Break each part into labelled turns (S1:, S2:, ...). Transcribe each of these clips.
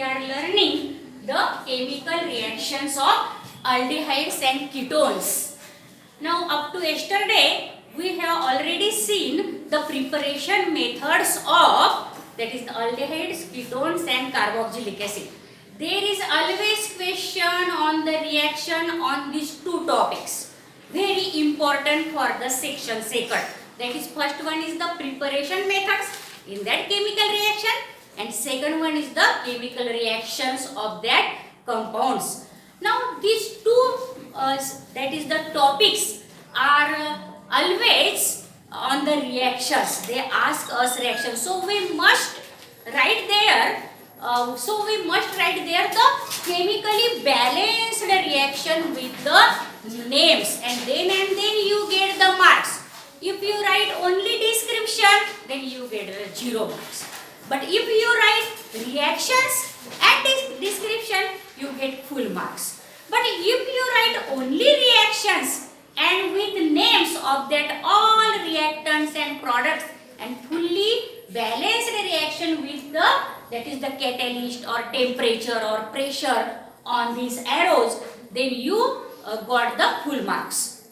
S1: we are learning the chemical reactions of aldehydes and ketones. Now up to yesterday we have already seen the preparation methods of, that is the aldehydes, ketones and carboxylic acid. There is always question on the reaction on these two topics. Very important for the section second. That is, first one is the preparation methods in that chemical reaction, and second one is the chemical reactions of that compounds. Now these two that is the topics are always on the reactions. They ask us reactions, so we must write there. The chemically balanced reaction with the names, and then you get the marks. If you write only description, then you get 0 marks. But if you write reactions and description, you get full marks. But if you write only reactions and with names of that all reactants and products and fully balanced reaction with the, that is the catalyst or temperature or pressure on these arrows, then you got the full marks.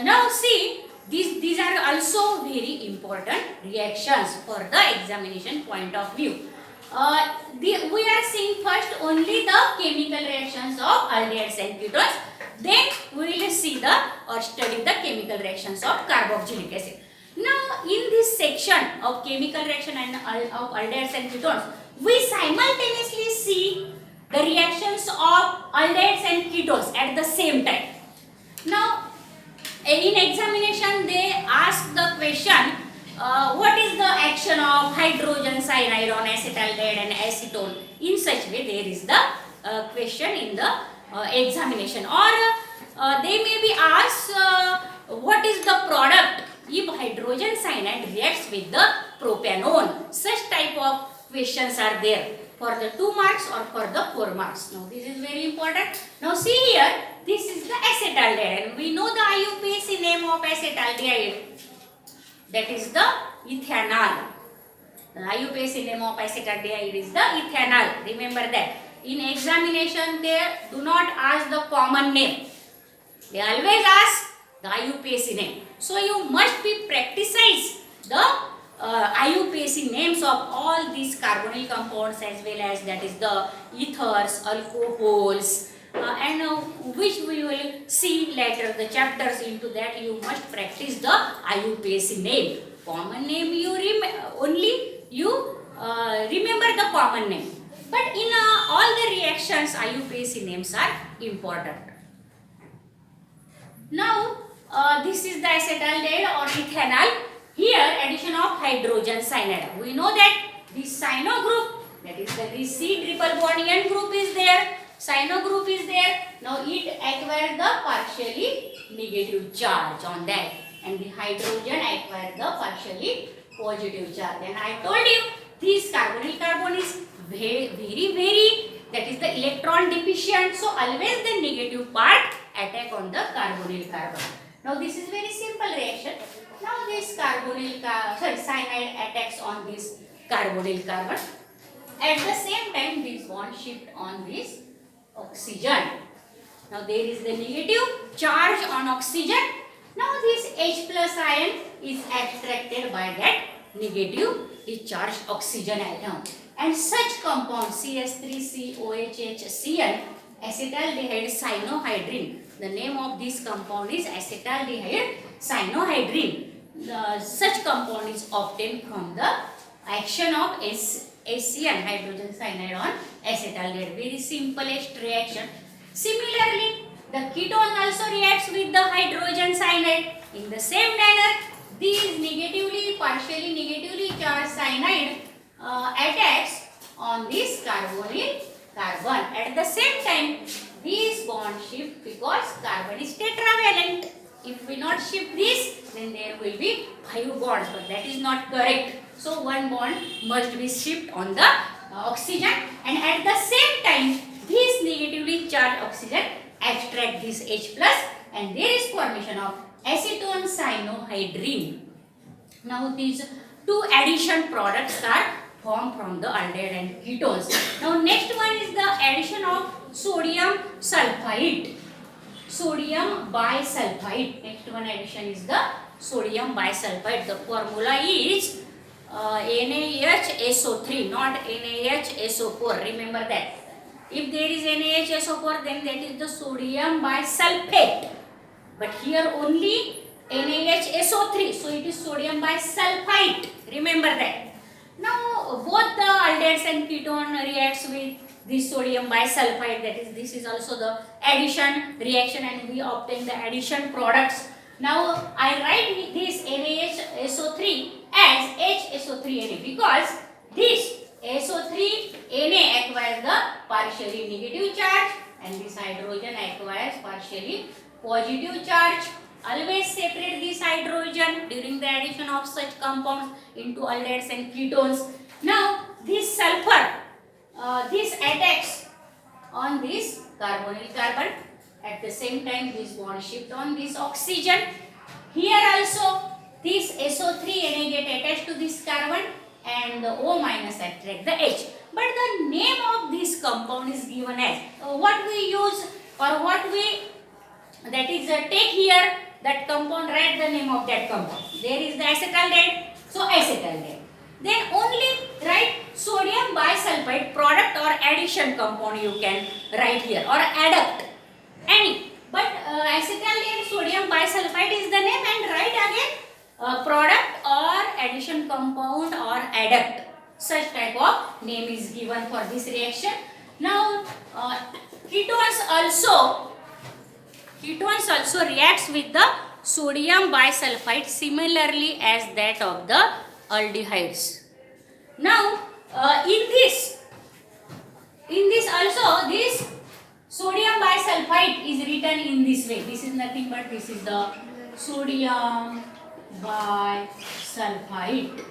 S1: Now see, these are also very important reactions for the examination point of view. We are seeing first only the chemical reactions of aldehydes and ketones. Then we will see or study the chemical reactions of carboxylic acid. Now in this section of chemical reaction and of aldehydes and ketones, we simultaneously see the reactions of aldehydes and ketones at the same time. Now in examination they ask the question, what is the action of hydrogen cyanide on acetaldehyde and acetone? In such way there is the question in the examination, or they may be asked what is the product if hydrogen cyanide reacts with the propanone. Such type of questions are there for the 2 marks or for the 4 marks. Now this is very important. Now see here, this is the acetaldehyde, and we know the IUPAC name of acetaldehyde, that is the ethanol. The IUPAC name of acetaldehyde is the ethanol. Remember that. In examination they do not ask the common name. They always ask the IUPAC name. So you must be practice the IUPAC names of all these carbonyl compounds, as well as that is the ethers, alcohols, and which we will see later the chapters. Into that you must practice the IUPAC name. Common name you only you remember the common name, but in all the reactions IUPAC names are important. Now this is the acetaldehyde or ethanol. Here addition of hydrogen cyanide. We know that this cyano group, that is the C triple bond N group is there, cyano group is there. Now it acquires the partially negative charge on that, and the hydrogen acquires the partially positive charge. And I told you this carbonyl carbon is very, that is the electron deficient, so always the negative part attack on the carbonyl carbon. Now this is very simple reaction. Now this cyanide attacks on this carbonyl carbon. At the same time this bond shift on this oxygen. Now there is the negative charge on oxygen. Now this H plus ion is attracted by that negative charged oxygen atom. And such compound CS3COHHCN, acetaldehyde cyanohydrin. The name of this compound is acetaldehyde cyanohydrin. Such compound is obtained from the action of HCN, hydrogen cyanide, on acetaldehyde. Very simplest reaction. Similarly, the ketone also reacts with the hydrogen cyanide. In the same manner, these partially negatively charged cyanide attacks on this carbonyl carbon. At the same time, these bond shift because carbon is tetravalent. If we not shift this, then there will be 5 bonds, but that is not correct. So one bond must be shift on the oxygen, and at the same time this negatively charged oxygen extract this H plus, and there is formation of acetone cyanohydrin. Now these two addition products are formed from the aldehyde and ketones. Now next one is the addition of sodium sulfite. Sodium bisulfite. Next one addition is the sodium bisulfite. The formula is NaHSO3, not NaHSO4. Remember that. If there is NaHSO4, then that is the sodium bisulfate. But here only NaHSO3, so it is sodium bisulfite. Remember that. Now both the aldehydes and ketone reacts with this sodium bisulfite. That is, this is also the addition reaction, and we obtain the addition products. Now I write this NaHSO3 as HSO3Na because this SO3Na acquires the partially negative charge and this hydrogen acquires partially positive charge. Always separate this hydrogen during the addition of such compounds into aldehydes and ketones. Now this sulfur, this attacks on this carbonyl carbon. At the same time, this bond shift on this oxygen. Here also this SO3Na get attached to this carbon and the O minus attract the H. But the name of this compound is given as what we use or what we take here that compound, write the name of that compound. There is the acetaldehyde, so acetaldehyde. Then only write sodium bisulfite product or addition compound you can write here or adduct any. But acetaldehyde sodium bisulfite is the name and write again product or addition compound or adduct. Such type of name is given for this reaction. Now ketones also reacts with the sodium bisulfite similarly as that of the aldehydes. Now in this also this sodium bisulfite is written in this way. This is nothing but this is the sodium bisulfite.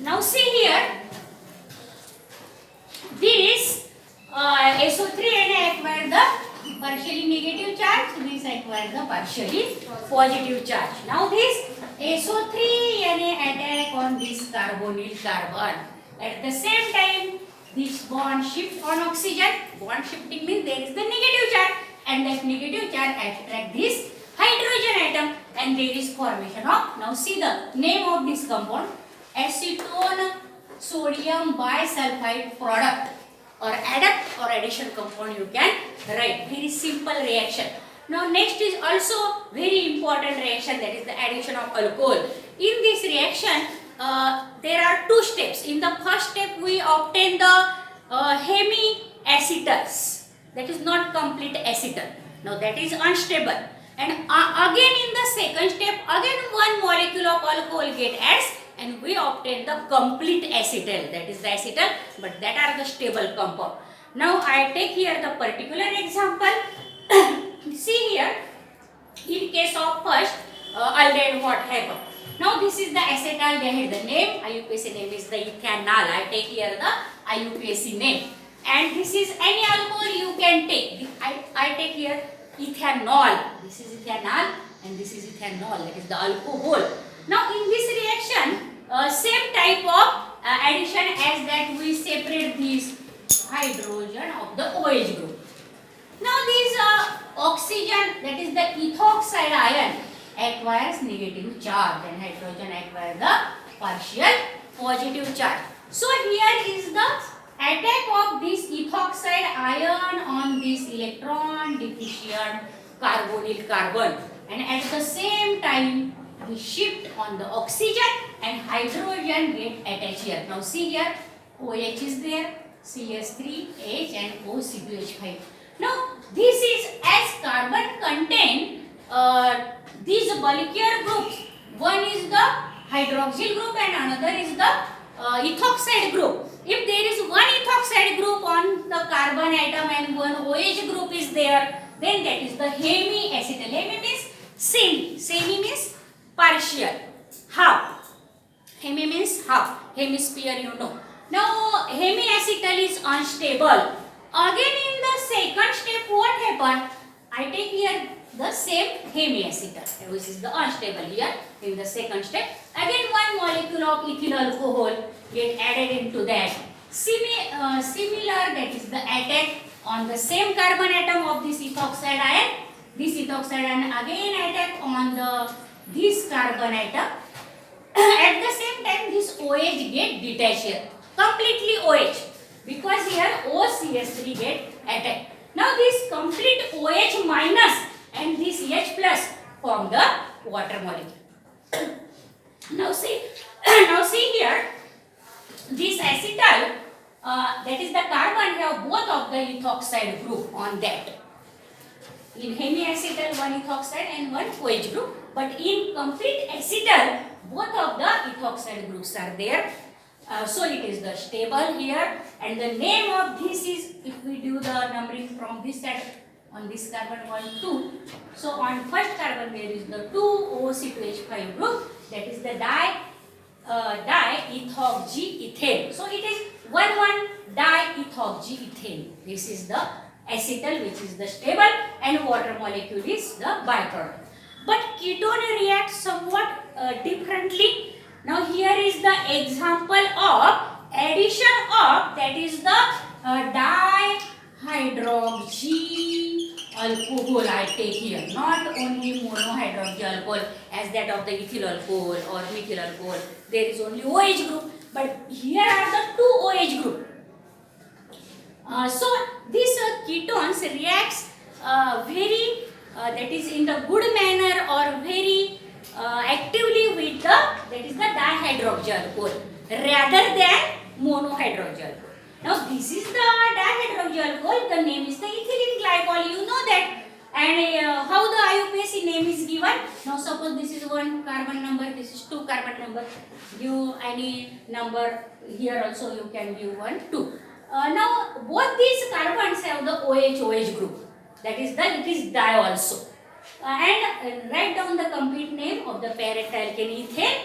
S1: Now see here, this SO3Na acquired the partially negative charge, this acquired the partially positive charge. Now this SO3Na attack on this carbonyl carbon. At the same time, this bond shift on oxygen. Bond shifting means there is the negative charge, and that negative charge attract this hydrogen atom, and there is formation of, now see the name of this compound, acetone sodium bisulfite product or adduct or addition compound you can write. Very simple reaction. Now next is also very important reaction, that is the addition of alcohol. In this reaction there are two steps. In the first step we obtain the hemiacetals, that is not complete acetal. Now that is unstable. And again in the second step, again one molecule of alcohol get adds and we obtain the complete acetal, that is the acetal, but that are the stable compound. Now I take here the particular example. See here, in case of first aldehyde, what happened? Now this is the acetaldehyde, the name, IUPAC name is the ethanol. I take here the IUPAC name. And this is any alcohol you can take. I take here ethanol. This is ethanol and this is ethanol, that is the alcohol. Now in this reaction, same type of addition as that we separate this hydrogen of the OH group. Now this oxygen, that is the ethoxide ion, acquires negative charge and hydrogen acquires the partial positive charge. So here is the attack of this ethoxide ion on this electron deficient carbonyl carbon, and at the same time we shift on the oxygen and hydrogen get attached here. Now see here, OH is there, CH3H and OCH5. Now this is as carbon contain these bulkier groups. One is the hydroxyl group and another is the ethoxide group. If there is one ethoxide group on the carbon atom and one OH group is there, then that is the hemiacetal. Hemi means semi. Semi means partial, half. Hemi means half. Hemisphere, you know. Now hemiacetal is unstable. Again in the second step what happened? I take here the same hemiacetal, which is the unstable here in the second step. Again one molecule of ethyl alcohol get added into that. Similar, that is the attack on the same carbon atom of this ethoxide ion. This ethoxide ion again attack on this carbon atom. At the same time this OH get detached here. Completely OH, because here OCH3 get attacked. Now this complete OH minus and this H plus form the water molecule. Now see, now see here, this acetal, that is the carbon have both of the ethoxide group on that. In hemiacetal one ethoxide and one OH group, but in complete acetal both of the ethoxide groups are there. So it is the stable here, and the name of this is, if we do the numbering from this side, on this carbon 1 2, so on first carbon there is the 2 OC2H5 group, that is the diethoxyethane. So it is 1 diethoxyethane. This is the acetal, which is the stable, and water molecule is the byproduct. But ketone reacts somewhat differently. Now here is the example of addition of, that is the dihydroxy alcohol I take here, not only monohydroxy alcohol as that of the ethyl alcohol or methyl alcohol. There is only OH group, but here are the two OH group. So this ketones reacts very that is in the good manner or very actively with the, that is the dihydroxy alcohol rather than monohydroxy alcohol. Now this is the dihydroxy alcohol, the name is the ethylene glycol, you know that. And how the IUPAC name is given? Now suppose this is one carbon number, this is two carbon number, give any number here also you can give 1 2. Now both these carbons have the OH group, that is the, it is di also. And write down the complete name of the parent alkane ethane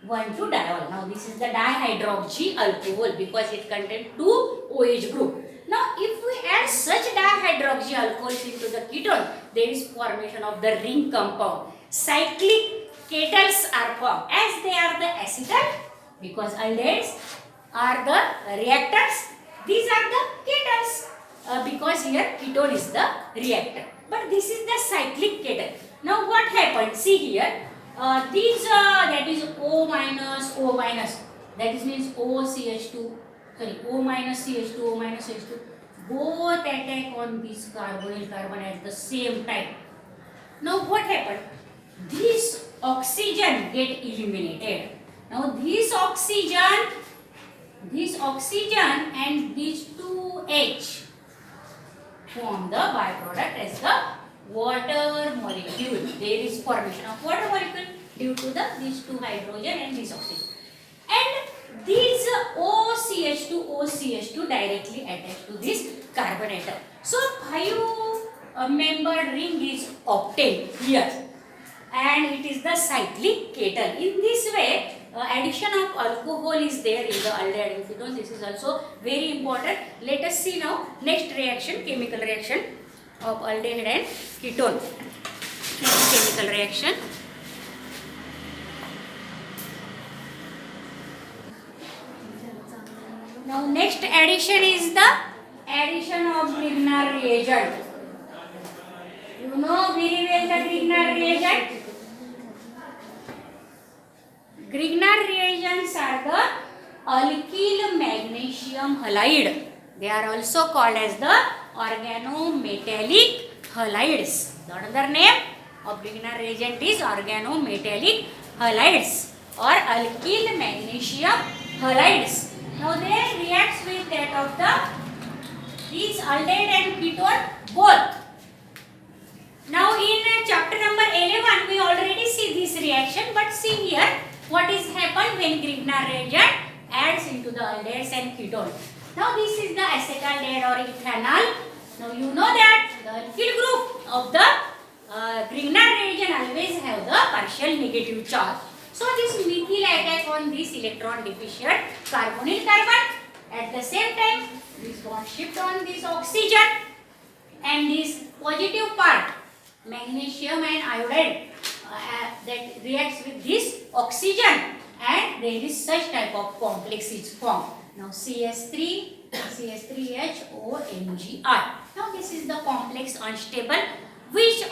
S1: 1,2-diol. Now this is the dihydroxy alcohol because it contains two OH group. Now if we add such dihydroxy alcohols into the ketone, there is formation of the ring compound. Cyclic ketals are formed as they are the acetal, because aldehydes are the reactants. These are the ketals because here ketone is the reactant. But this is the cyclic ketal. Now what happened? See here, these that is O minus, that is means OCH2, sorry, O minus CH2, O minus CH2, both attack on this carbonyl carbon at the same time. Now what happened? This oxygen get eliminated. Now this oxygen and these two H form the byproduct as the water molecule. There is formation of water molecule due to these two hydrogen and this oxygen. And these OCH2 directly attach to this carbon atom. So 5-membered ring is obtained here, and it is the cyclic ketal. In this way, addition of alcohol is there in the aldehyde and ketone. This is also very important. Let us see now next reaction, chemical reaction of aldehyde and ketone. Next chemical reaction. Now next addition is the addition of Grignard reagent. You know very well the Grignard reagent. Grignard reagents are the alkyl magnesium halide. They are also called as the organometallic halides. The another name of Grignard reagent is organometallic halides or alkyl magnesium halides. Now they reacts with that of these aldehyde and ketone both. Now in chapter number 11 we already see this reaction, but see here what is happened when Grignard reagent adds into the aldehydes and ketone. Now this is the acetaldehyde or ethanol. Now you know that the alkyl group of the Grignard reagent always have the partial negative charge. So this methyl attack on this electron deficient carbonyl carbon At the same time, this bond shift on this oxygen, and this positive part, magnesium and iodide, that reacts with this oxygen, and there is such type of complex is formed. Now CS3, CH3HOMgI. Now this is the complex unstable which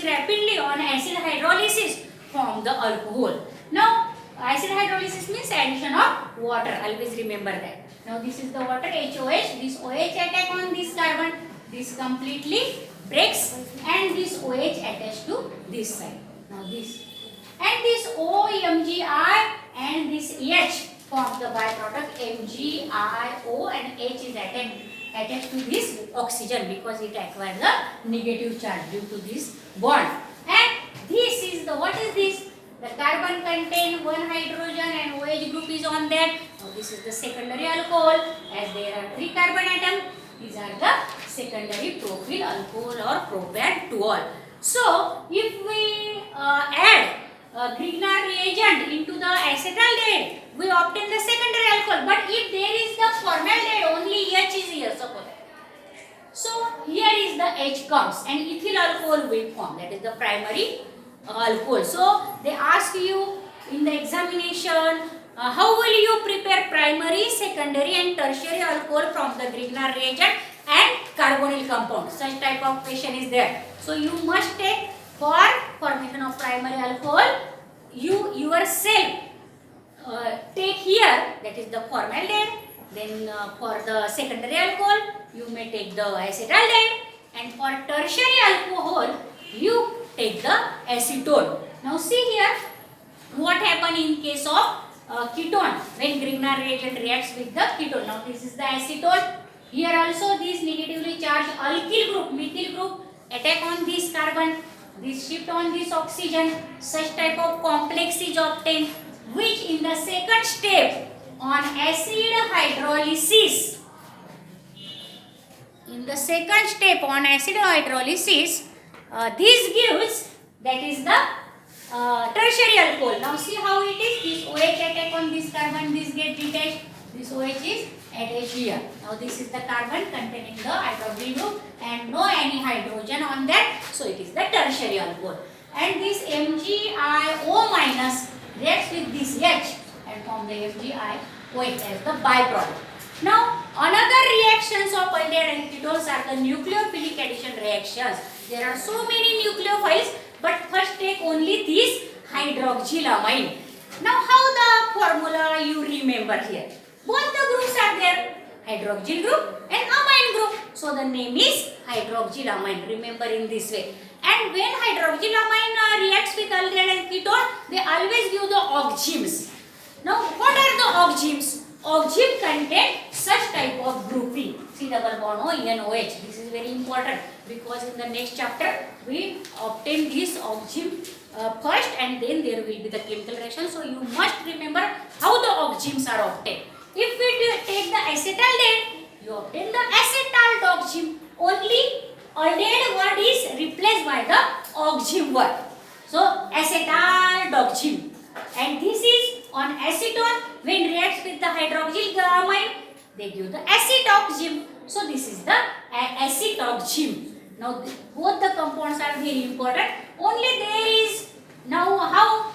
S1: rapidly on acid hydrolysis form the alcohol. Now acid hydrolysis means addition of water. Always remember that. Now this is the water HOH. This OH attack on this carbon. This completely breaks and this OH attached to this side. Now this and this OMgI and this H forms the byproduct MgIO, and H is attached to this oxygen because it acquires the negative charge due to this bond. And this is the, what is this? The carbon contain one hydrogen and OH group is on that. Now this is the secondary alcohol, as there are 3 carbon atoms. These are the secondary propyl alcohol or propan-2-ol. So if we add Grignard reagent into the acetaldehyde, we obtain the secondary alcohol. But if there is the formaldehyde, only H is here, suppose. So here is the H comes and ethyl alcohol will form. That is the primary alcohol. So they ask you in the examination, how will you prepare primary, secondary and tertiary alcohol from the Grignard reagent and carbonyl compound? Such type of question is there. So you must take, for formation of primary alcohol, you yourself take here, that is the formaldehyde. Then for the secondary alcohol, you may take the acetaldehyde, and for tertiary alcohol, you take the acetone. Now see here, what happen in case of ketone when Grignard reagent reacts with the ketone. Now this is the acetone. Here also this negatively charged alkyl group, methyl group attack on this carbon. This shift on this oxygen. Such type of complex is obtained, which in the second step on acid hydrolysis. In the second step on acid hydrolysis, this gives, that is the tertiary alcohol. Now see how it is. This OH attack on this carbon, this get detached. This OH is attached here. Now this is the carbon containing the hydroxyl group and no any hydrogen on that. So it is the tertiary alcohol. And this MgIO minus reacts with this H and form the MgIOH as the byproduct. Now another reactions of aldehyde and ketones are the nucleophilic addition reactions. There are so many nucleophiles, but first take only this hydroxylamine. Now how the formula you remember here? Both the groups are there, hydroxyl group and amine group. So the name is hydroxylamine. Remember in this way. And when hydroxylamine reacts with aldehyde and ketone, they always give the oxymes. Now what are the oxymes? Oxyme contain such type of grouping. C double bond O N O H. This is very important because in the next chapter we obtain this oxyme first, and then there will be the chemical reaction. So you must remember how the oxymes are obtained. If we take the acetaldehyde, you obtain the acetaldoxime. Only aldehyde word is replaced by the oxyme word. So acetaldoxime. And this is on acetone. When reacts with the hydroxylamine, they give the acetoxime. So this is the acetoxime. Now both the compounds are very important. Only there is now how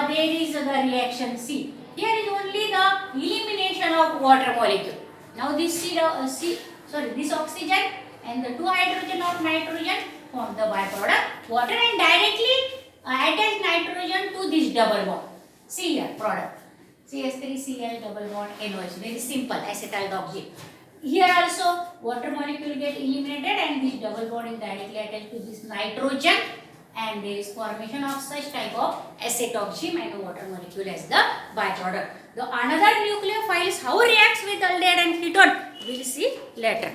S1: there is the reaction C. Here is only the elimination of water molecule. Now this this oxygen and the 2 hydrogen of nitrogen form the byproduct water and directly attach nitrogen to this double bond. See here product CH3Cl double bond NOH. Very simple, acetaldoxime. Here also water molecule get eliminated and this double bond is directly attached to this nitrogen, and there is formation of such type of acetoxime and water molecule as the byproduct. The another nucleophiles how reacts with aldehyde and ketone we will see later.